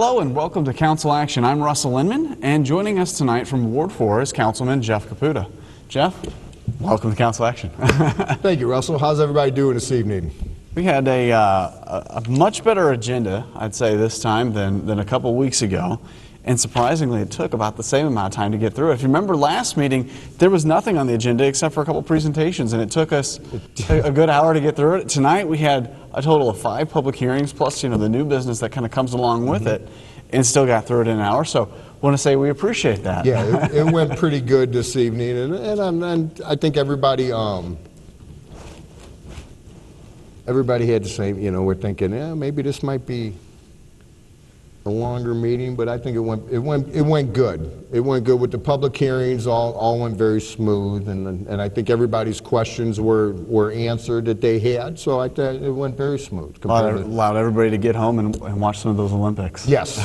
Hello and welcome to Council Action. I'm Russell Inman, and joining us tonight from Ward 4 is Councilman Jeff Caputa. Jeff, welcome to Council Action. Thank you, Russell. How's everybody doing this evening? We had a much better agenda, I'd say, this time than a couple weeks ago. And surprisingly, it took about the same amount of time to get through it. If you remember last meeting, there was nothing on the agenda except for a couple presentations, and it took us a good hour to get through it. Tonight, we had a total of 5 public hearings, plus the new business that kind of comes along with it, and still got through it in an hour. So I want to say we appreciate that. Yeah, it went pretty good this evening, and I think everybody had the same. We're thinking, yeah, maybe this might be a longer meeting, but I think it went good. It went good with the public hearings. All went very smooth, and I think everybody's questions were answered that they had. So I thought it went very smooth. Allowed everybody to get home and watch some of those Olympics. Yes.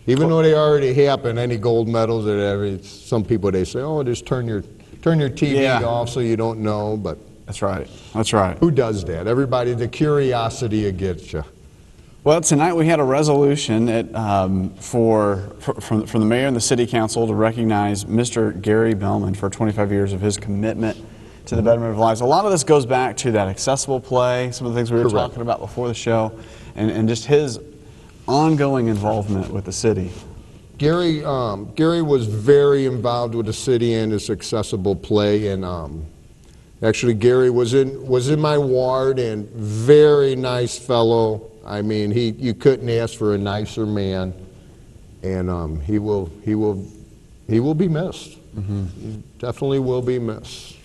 Even though they already happened, any gold medals or whatever, some people they say, oh, just turn your TV off so you don't know. But that's right. That's right. Who does that? Everybody, the curiosity it gets you. Well, tonight we had a resolution from the mayor and the city council to recognize Mr. Gary Bellman for 25 years of his commitment to the betterment of lives. A lot of this goes back to that accessible play, some of the things we were talking about before the show, and just his ongoing involvement with the city. Gary was very involved with the city and his accessible play, and actually Gary was in my ward, and very nice fellow. I mean, you couldn't ask for a nicer man, and he will be missed. He definitely will be missed.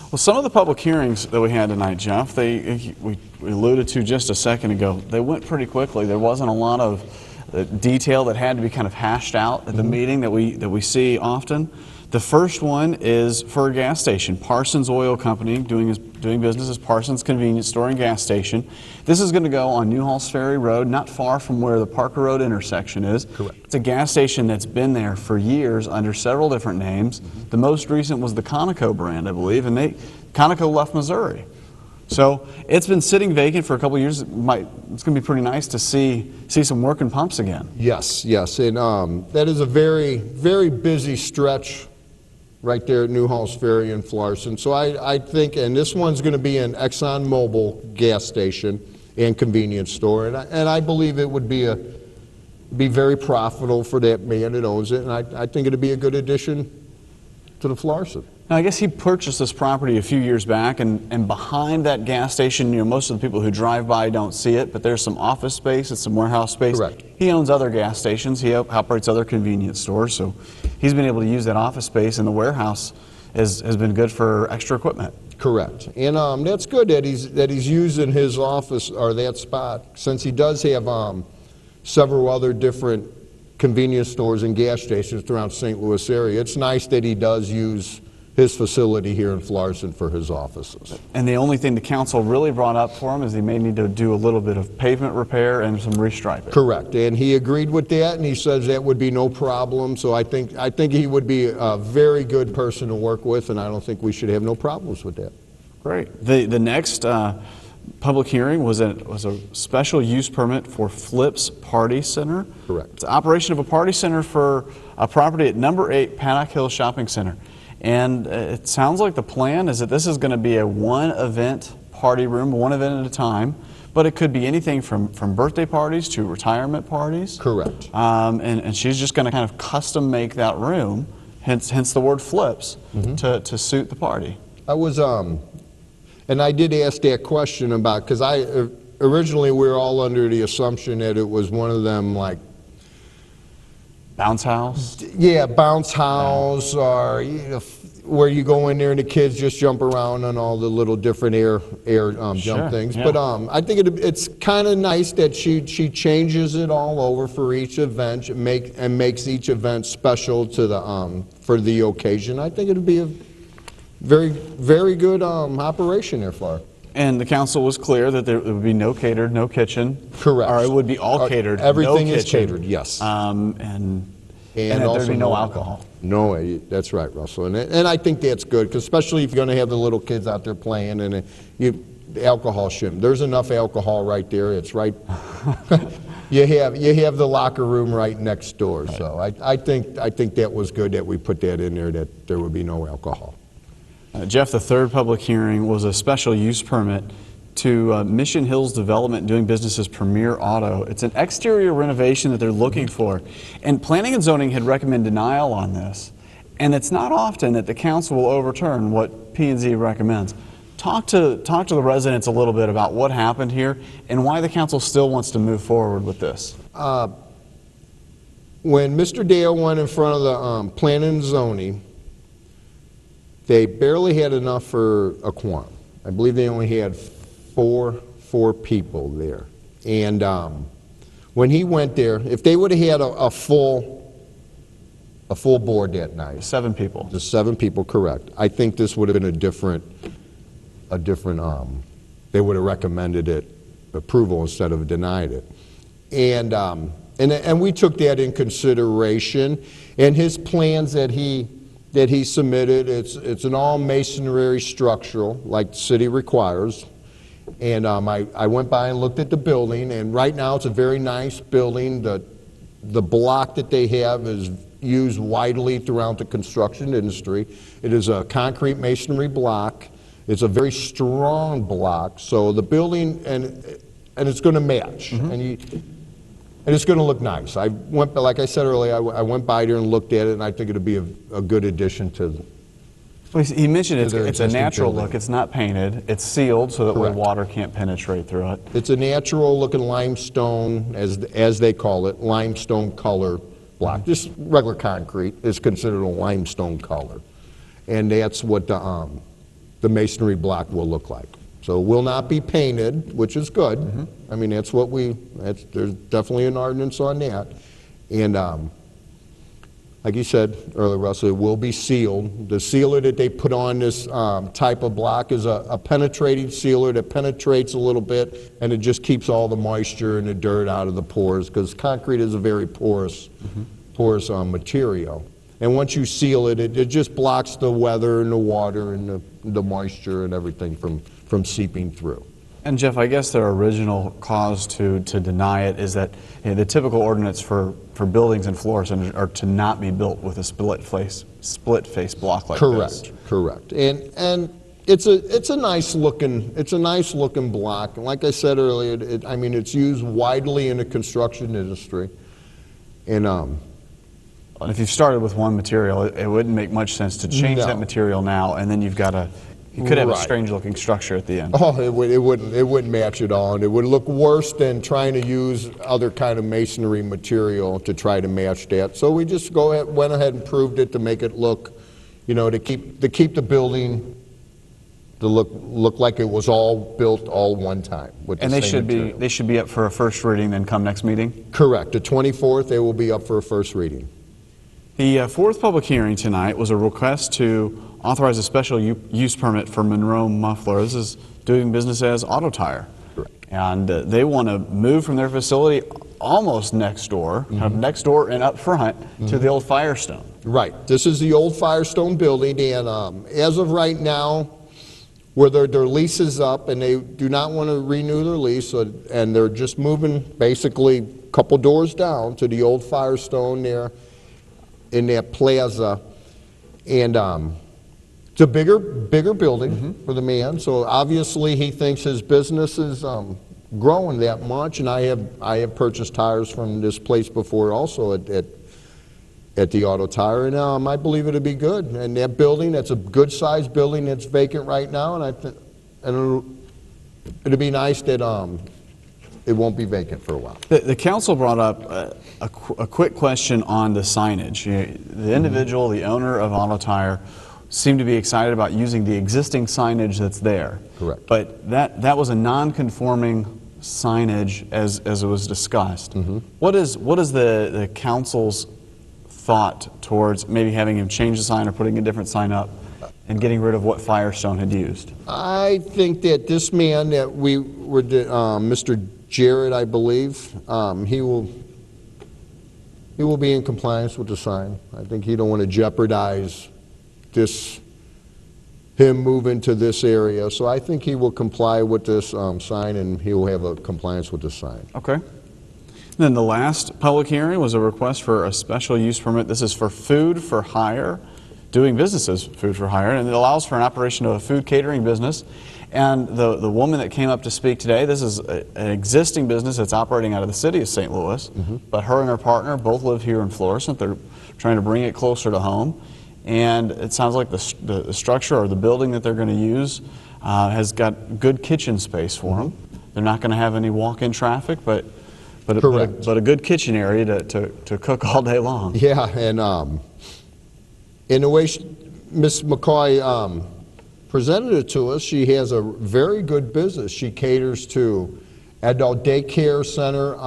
Well, some of the public hearings that we had tonight, Jeff, we alluded to just a second ago, they went pretty quickly. There wasn't a lot of detail that had to be kind of hashed out at the meeting that we see often. The first one is for a gas station. Parsons Oil Company doing business as Parsons Convenience Store and Gas Station. This is going to go on New Halls Ferry Road, not far from where the Parker Road intersection is. Correct. It's a gas station that's been there for years under several different names. The most recent was the Conoco brand, I believe, and Conoco left Missouri. So it's been sitting vacant for a couple of years. It's going to be pretty nice to see some working pumps again. Yes, and that is a very, very busy stretch right there at New Halls Ferry in Florissant. So I think, and this one's going to be an ExxonMobil gas station and convenience store, and I believe it would be very profitable for that man that owns it, and I think it'd be a good addition to the Florissant. Now, I guess he purchased this property a few years back, and behind that gas station, most of the people who drive by don't see it, but there's some office space and some warehouse space. Correct. He owns other gas stations. He operates other convenience stores, so he's been able to use that office space, and the warehouse has been good for extra equipment. Correct, and that's good that he's using his office or that spot, since he does have several other different convenience stores and gas stations throughout St. Louis area. It's nice that he does use his facility here in Florissant for his offices. And the only thing the council really brought up for him is he may need to do a little bit of pavement repair and some restriping. Correct, and he agreed with that, and he says that would be no problem. So I think he would be a very good person to work with, and I don't think we should have no problems with that. Great. The next public hearing was a special use permit for Flips Party Center. Correct. It's the operation of a party center for a property at number 8 Paddock Hill Shopping Center. And it sounds like the plan is that this is going to be a one-event party room, one event at a time, but it could be anything from birthday parties to retirement parties. Correct. And she's just going to kind of custom make that room, hence the word flips, to suit the party. I was, and I did ask that question about, because originally we were all under the assumption that it was one of them like, bounce house? Yeah, bounce house, or where you go in there and the kids just jump around on all the little different air jump things. Yeah. But I think it's kind of nice that she changes it all over for each event and makes each event special to the for the occasion. I think it'd be a very, very good operation there for her. And the council was clear that there would be no catered, no kitchen. Correct. Or it would be all catered, everything no is kitchen. catered, yes. And also there'd be no alcohol. No, that's right, Russell. And I think that's good, because especially if you're going to have the little kids out there playing, and the alcohol shouldn't. There's enough alcohol right there. It's right. you have the locker room right next door. Right. So I think that was good that we put that in there, that there would be no alcohol. Jeff, the third public hearing was a special use permit to Mission Hills Development doing business as Premier Auto. It's an exterior renovation that they're looking for. And Planning and Zoning had recommended denial on this. And it's not often that the council will overturn what P&Z recommends. Talk to the residents a little bit about what happened here and why the council still wants to move forward with this. When Mr. Dale went in front of the Planning and Zoning, they barely had enough for a quorum. I believe they only had four people there. And when he went there, if they would have had a full board that night. 7 people. The 7 people, correct. I think this would have been a different, they would have recommended it approval instead of denied it. And we took that in consideration. And his plans that he submitted, it's an all masonry structural like the city requires. And I went by and looked at the building, and right now it's a very nice building. The block that they have is used widely throughout the construction industry. It is a concrete masonry block. It's a very strong block. So the building, and it's going to match, and it's going to look nice. Like I said earlier, I went by there and looked at it, and I think it'll be a good addition to. Well, he mentioned it's a natural look. It's not painted. It's sealed so that way water can't penetrate through it. It's a natural looking limestone, as they call it, limestone color block. Just regular concrete is considered a limestone color, and that's what the masonry block will look like. So it will not be painted, which is good. I mean, that's what there's definitely an ordinance on that. And like you said earlier, Russell, it will be sealed. The sealer that they put on this type of block is a penetrating sealer that penetrates a little bit, and it just keeps all the moisture and the dirt out of the pores, because concrete is a very porous material. And once you seal it, it just blocks the weather and the water and the moisture and everything from seeping through. And Jeff, I guess their original cause to deny it is that the typical ordinance for buildings in Florissant are to not be built with a split face block like this. Correct. And it's a nice looking block. And like I said earlier, it's used widely in the construction industry. And if you've started with one material, it wouldn't make much sense to change that material now, and then you could have a strange looking structure at the end. Oh, it wouldn't match at all, and it would look worse than trying to use other kind of masonry material to try to match that. So we just went ahead and proved it to make it look, to keep the building to look like it was all built all one time. And they should be up for a first reading then come next meeting? Correct. The 24th, they will be up for a first reading. The fourth public hearing tonight was a request to authorize a special use permit for Monroe Muffler. This is doing business as Auto Tire. Correct. And they want to move from their facility almost next door, kind of next door and up front to the old Firestone. Right. This is the old Firestone building, and as of right now, where their lease is up and they do not want to renew their lease, and they're just moving basically a couple doors down to the old Firestone there in that plaza. And it's a bigger building for the man, so obviously he thinks his business is growing that much. And I have purchased tires from this place before also at the Auto Tire, and I believe it'll be good. And that building, that's a good sized building that's vacant right now, and it'll be nice that it won't be vacant for a while. The council brought up a quick question on the signage. The individual, the owner of Auto Tire, seemed to be excited about using the existing signage that's there. Correct. But that was a non-conforming signage as it was discussed. What is the council's thought towards maybe having him change the sign or putting a different sign up and getting rid of what Firestone had used? I think that this man that Mr. Jarrett, I believe, he will be in compliance with the sign. I think he don't want to jeopardize him moving to this area. So I think he will comply with this sign, and he will have a compliance with the sign. Okay. Then the last public hearing was a request for a special use permit. This is for food for hire, doing businesses food for hire, and it allows for an operation of a food catering business. And the woman that came up to speak today, this is an existing business that's operating out of the city of St. Louis, but her and her partner both live here in Florissant. They're trying to bring it closer to home. And it sounds like the structure or the building that they're going to use has got good kitchen space for them. They're not going to have any walk-in traffic, but a good kitchen area to cook all day long. Yeah, and in the way Ms. McCoy presented it to us, she has a very good business. She caters to adult daycare center,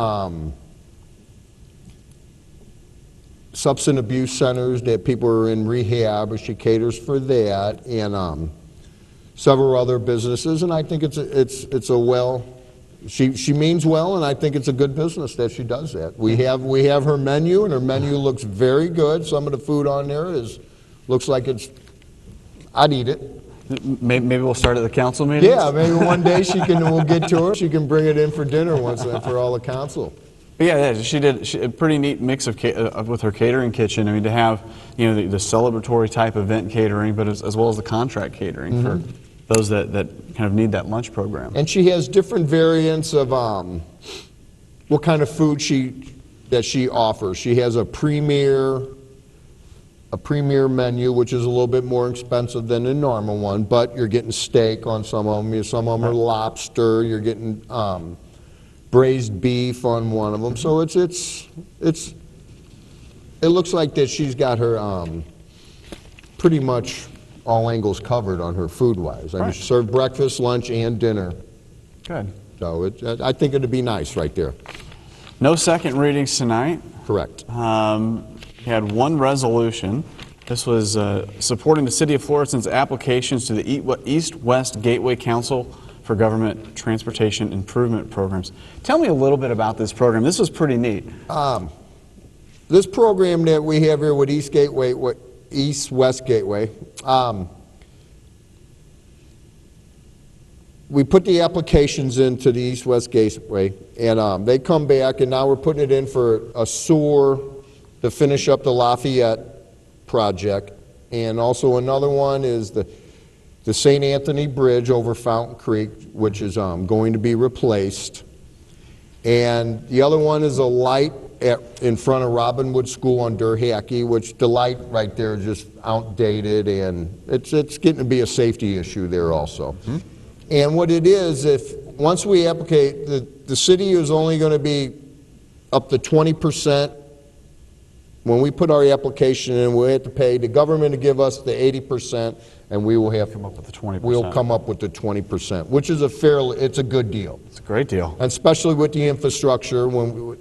substance abuse centers that people are in rehab. She caters for that, and several other businesses. And I think it's a well. She means well, and I think it's a good business that she does that. We have her menu, and her menu looks very good. Some of the food on there looks like I'd eat it. Maybe we'll start at the council meeting. Yeah, maybe one day we'll get to her. She can bring it in for dinner once for all the council. Yeah, she did a pretty neat mix with her catering kitchen. I mean, to have the celebratory type event catering, but as well as the contract catering for those that kind of need that lunch program. And she has different variants of what kind of food that she offers. She has a premier menu, which is a little bit more expensive than the normal one, but you're getting steak on some of them. Some of them are lobster. You're getting braised beef on one of them. So it looks like that she's got her pretty much all angles covered on her food-wise. I mean, she served breakfast, lunch, and dinner. Good. So I think it'd be nice right there. No second readings tonight. Correct. We had one resolution. This was supporting the City of Florissant's applications to the East-West Gateway Council for Government Transportation Improvement Programs. Tell me a little bit about this program. This was pretty neat. This program that we have here with East-West Gateway, we put the applications into the East-West Gateway, and they come back, and now we're putting it in for a sewer to finish up the Lafayette project. And also another one is the St. Anthony Bridge over Fountain Creek, which is going to be replaced. And the other one is a light in front of Robinwood School on Durhacky, which the light right there is just outdated, and it's getting to be a safety issue there also. And what it is, once we applicate, the city is only going to be up to 20%. When we put our application in, we have to pay the government to give us the 80%, and we will have come up with the 20%. We'll come up with the 20%, which is it's a good deal. It's a great deal. And especially with the infrastructure.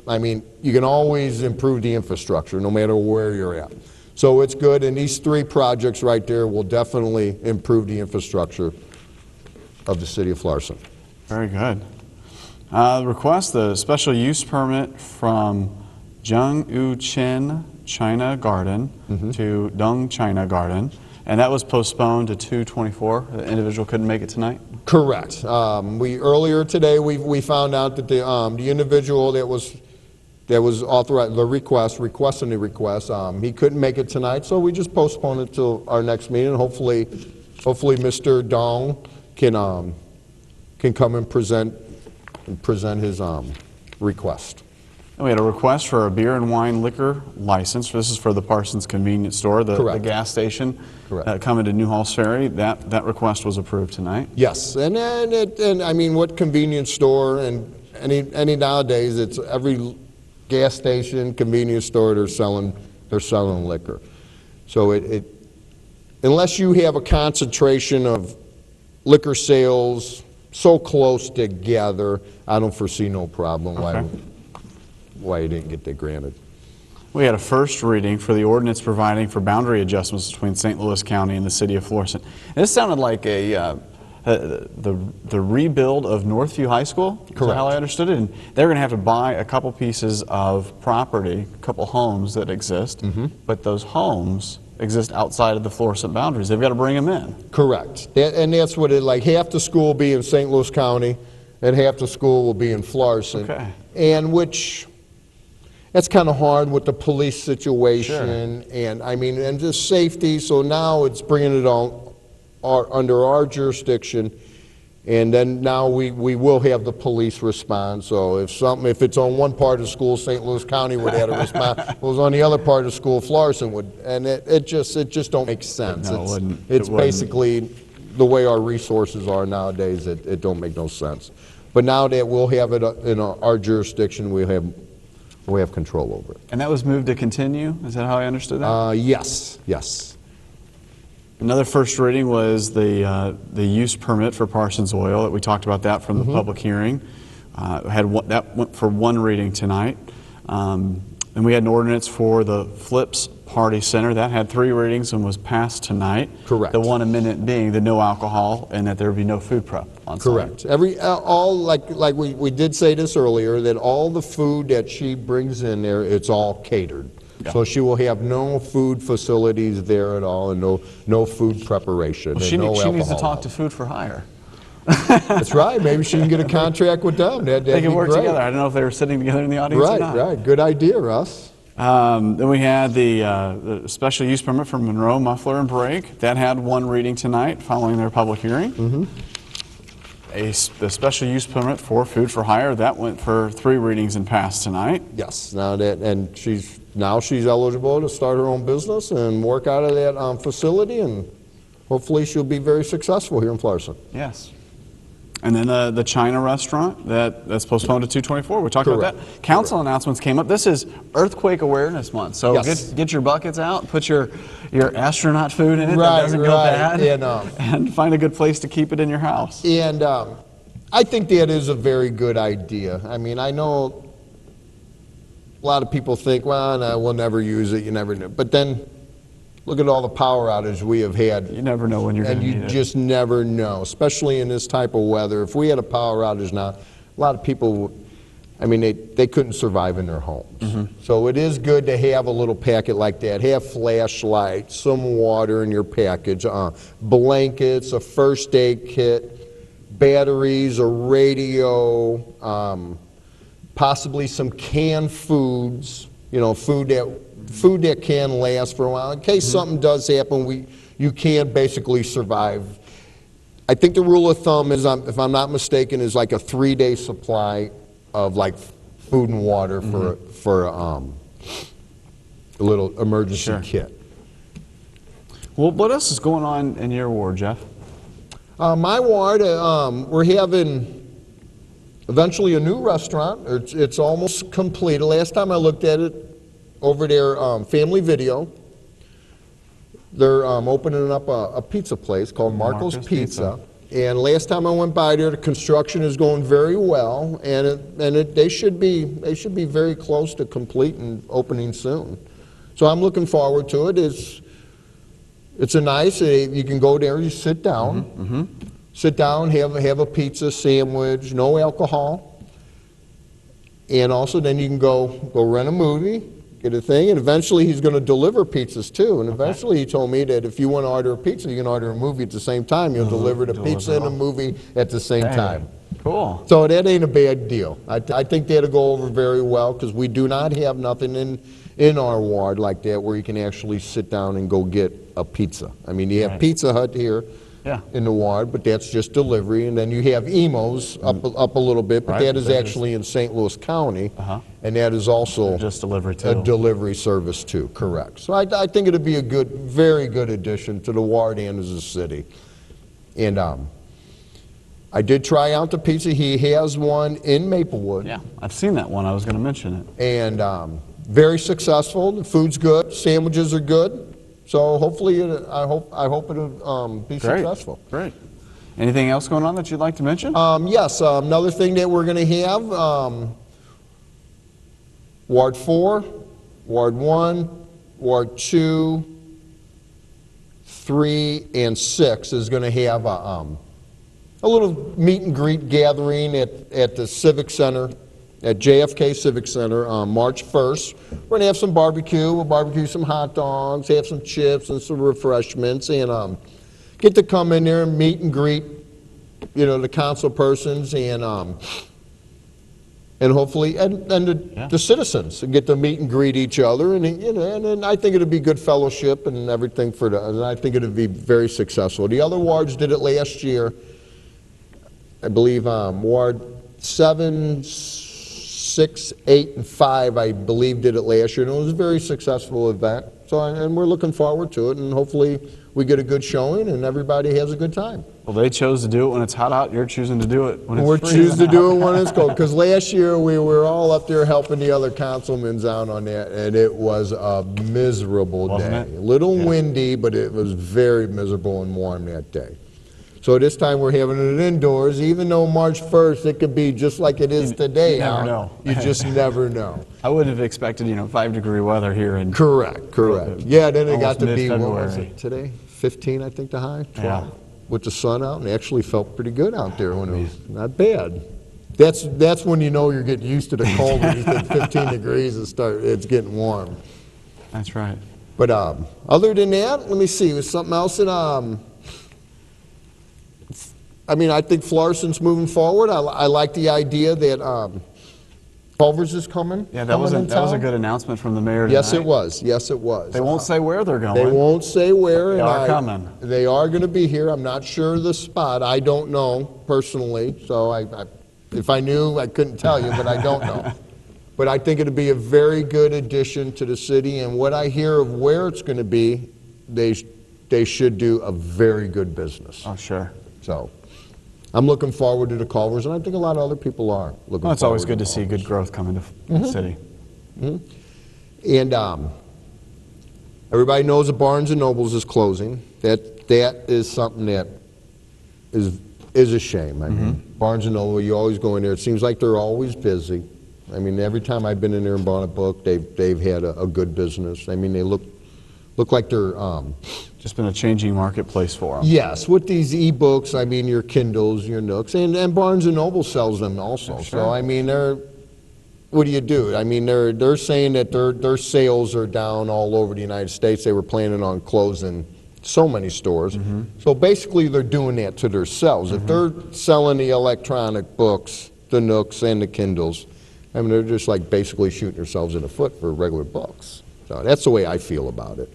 I mean, you can always improve the infrastructure no matter where you're at. So it's good, and these three projects right there will definitely improve the infrastructure of the city of Florissant. Very good. Request the special use permit from Jung U Chin China Garden to Dung China Garden, and that was postponed to 2/24. The individual couldn't make it tonight? Correct. Earlier today we found out that the individual that was authorized requesting the request, he couldn't make it tonight, so we just postponed it till our next meeting. Hopefully Mr. Dong can come and present his request. And we had a request for a beer and wine liquor license. This is for the Parsons Convenience Store, the gas station coming to Newhall's Ferry. That request was approved tonight. Yes, and I mean, what convenience store and any nowadays, it's every gas station, convenience store, they're selling liquor. So unless you have a concentration of liquor sales so close together, I don't foresee no problem why you didn't get that granted. We had a first reading for the ordinance providing for boundary adjustments between St. Louis County and the city of Florissant. And this sounded like the rebuild of Northview High School. Correct. Is that how I understood it? And they're going to have to buy a couple pieces of property, a couple homes that exist, but those homes exist outside of the Florissant boundaries. They've got to bring them in. Correct. And that's what half the school will be in St. Louis County and half the school will be in Florissant. Okay. And which that's kind of hard with the police situation, and I mean, and just safety. So now it's bringing it all under our jurisdiction, and then now we will have the police respond. So if it's on one part of the school, St. Louis County would have to respond. If it was on the other part of the school, Florissant would, and it just don't make sense. No, it's basically the way our resources are nowadays. It don't make no sense. But now that we'll have it in our jurisdiction, we have control over it. And that was moved to continue? Is that how I understood that? Yes. Another first reading was the use permit for Parsons Oil. We talked about that from the public hearing. That went for one reading tonight. And we had an ordinance for the Flips Party Center. That had 3 readings and was passed tonight. Correct. The one amendment being the no alcohol and that there would be no food prep on site. Correct. Like we did say this earlier, that all the food that she brings in there, it's all catered. Yeah. So she will have no food facilities there at all, and no food preparation. Well, and no she needs to alcohol. talk to Food for Hire. That's right. Maybe she can get a contract with them. They can work together. I don't know if they were sitting together in the audience or not. Right. Good idea, Russ. Then we had the special use permit for Monroe Muffler and Brake. That had 1 reading tonight following their public hearing. The special use permit for Food for Hire, that went for 3 readings and passed tonight. Yes. She's eligible to start her own business and work out of that facility, and hopefully she'll be very successful here in Florissant. Yes. And then the China restaurant, that's postponed to 2/24. We talked about that. Council announcements came up. This is Earthquake Awareness Month, so yes. get your buckets out, put your astronaut food in it that doesn't go bad, and find a good place to keep it in your house. And I think that is a very good idea. I mean, I know a lot of people think, well, no, we'll never use it, you never know. But then look at all the power outage we have had. You never know when you're going to need it. And you just never know, especially in this type of weather. If we had a power outage now, a lot of people, I mean, they couldn't survive in their homes. So it is good to have a little packet like that. Have flashlights, some water in your package, blankets, a first aid kit, batteries, a radio, possibly some canned foods, food that can last for a while. In case something does happen, you can basically survive. I think the rule of thumb is, if I'm not mistaken, is like a 3-day supply of like food and water for a little emergency kit. Well, what else is going on in your ward, Jeff? My ward, we're having eventually a new restaurant. It's almost complete. The last time I looked at it, over their Family Video, they're opening up a pizza place called Marco's Pizza. And last time I went by there, the construction is going very well, and they should be very close to complete and opening soon. So I'm looking forward to it. It's a nice. You can go there, you sit down, have a pizza sandwich, no alcohol, and also then you can go rent a movie. Get a thing, and eventually he's going to deliver pizzas too. And eventually he told me that if you want to order a pizza, you can order a movie at the same time. You'll deliver the pizza and a movie at the same time. Cool. So that ain't a bad deal. I think that'll go over very well, because we do not have nothing in our ward like that where you can actually sit down and go get a pizza. I mean, you have Pizza Hut here in the ward, but that's just delivery. And then you have Emo's up a little bit, but that is actually in St. Louis County, and that is also just delivery too. A delivery service too. Correct. So I think it'll be a very good addition to the ward and as a city. And I did try out the pizza. He has one in Maplewood. Yeah, I've seen that one. I was going to mention it. And very successful. The food's good. Sandwiches are good. So hopefully, I hope it'll be successful. Great. Anything else going on that you'd like to mention? Yes. Another thing that we're going to have, Ward 4, Ward 1, Ward 2, 3, and 6 is going to have a little meet and greet gathering at the Civic Center, at JFK Civic Center on March 1st. We're going to have some barbecue. We'll barbecue some hot dogs, have some chips and some refreshments, and get to come in there and meet and greet, the council persons, and and hopefully, and the citizens get to meet and greet each other, and and I think it'd be good fellowship and everything and I think it'd be very successful. The other wards did it last year. I believe Ward 7, 6, 8, and 5, I believe, did it last year, and it was a very successful event. So, and we're looking forward to it, and hopefully we get a good showing and everybody has a good time. Well, they chose to do it when it's hot out. You're choosing to do it when it's freezing. We're choosing to do it when it's cold. Because last year we were all up there helping the other councilmen out on that, and it was a miserable day. Wasn't it? A little windy, but it was very miserable and warm that day. So this time we're having it indoors, even though March 1st it could be just like it is today. You never know. You just never know. I wouldn't have expected, 5-degree weather here in Correct. Yeah, then it got to be, what mid-February. was it today? 15, I think, the high? 12. Yeah. With the sun out, and it actually felt pretty good out there when it was not bad. That's when you know you're getting used to the cold. When you think 15 degrees, it's getting warm. That's right. But other than that, let me see, was something else that I think Florissant's moving forward. I like the idea that Culver's is coming. Yeah, that was a good announcement from the mayor tonight. Yes, it was. Yes, it was. They won't say where they're going. They won't say where. They are coming. They are going to be here. I'm not sure of the spot. I don't know personally. So if I knew, I couldn't tell you, but I don't know. But I think it'll be a very good addition to the city. And what I hear of where it's going to be, they should do a very good business. Oh, sure. So I'm looking forward to the Culvers, and I think a lot of other people are looking forward to It's always good to see good growth coming to the city. And everybody knows that Barnes & Nobles is closing. That is something that is a shame. I mean, Barnes & Noble, you always go in there. It seems like they're always busy. I mean, every time I've been in there and bought a book, they've had a good business. I mean, they look like they're just been a changing marketplace for them. Yes, with these e-books, I mean, your Kindles, your Nooks, and Barnes & Noble sells them also. Sure. So, I mean, what do you do? I mean, they're saying that their sales are down all over the United States. They were planning on closing so many stores. So basically, they're doing that to themselves. If they're selling the electronic books, the Nooks and the Kindles, I mean, they're just like basically shooting themselves in the foot for regular books. So that's the way I feel about it.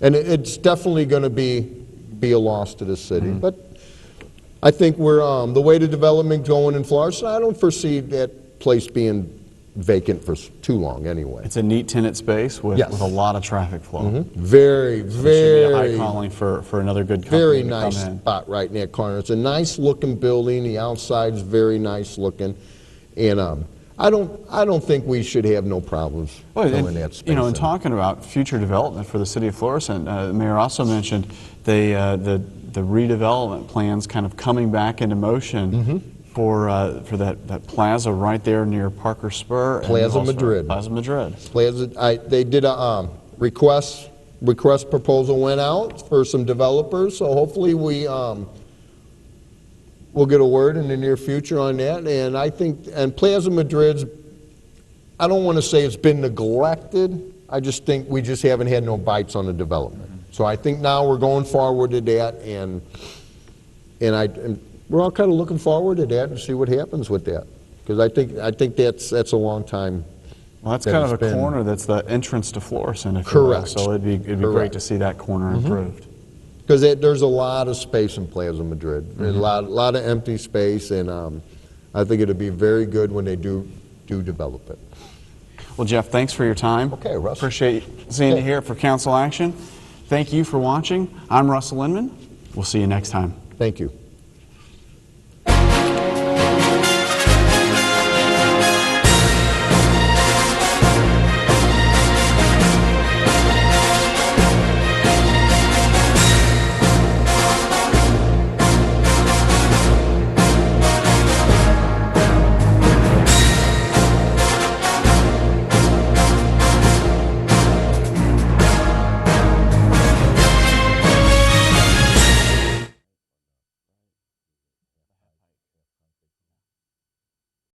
And it's definitely going to be a loss to the city. But I think we're the way the development going in Florissant, I don't foresee that place being vacant for too long anyway. It's a neat tenant space with a lot of traffic flow. Very, It should very, be a high calling for another good company very to nice come in. spot right in that corner. It's a nice looking building. The outside's very nice looking, and I don't think we should have no problems filling that space. In talking about future development for the city of Florissant, the mayor also mentioned the redevelopment plans kind of coming back into motion for that plaza right there near Parker Spur. Plaza Madrid. Plaza Madrid. They did a request proposal went out for some developers, so hopefully we'll get a word in the near future on that. And I think, and Plaza Madrid's, I don't want to say it's been neglected. I just think we just haven't had no bites on the development. So I think now we're going forward to that, and we're all kind of looking forward to that and see what happens with that. Because I think that's a long time. Well, that's kind of a corner that's the entrance to Florissant, if Correct. you will. So it'd be great to see that corner improved. Because there's a lot of space in Plaza Madrid. There's a lot of empty space, and I think it'll be very good when they do develop it. Well, Jeff, thanks for your time. Okay, Russ. Appreciate seeing you here for Council Action. Thank you for watching. I'm Russell Inman. We'll see you next time. Thank you.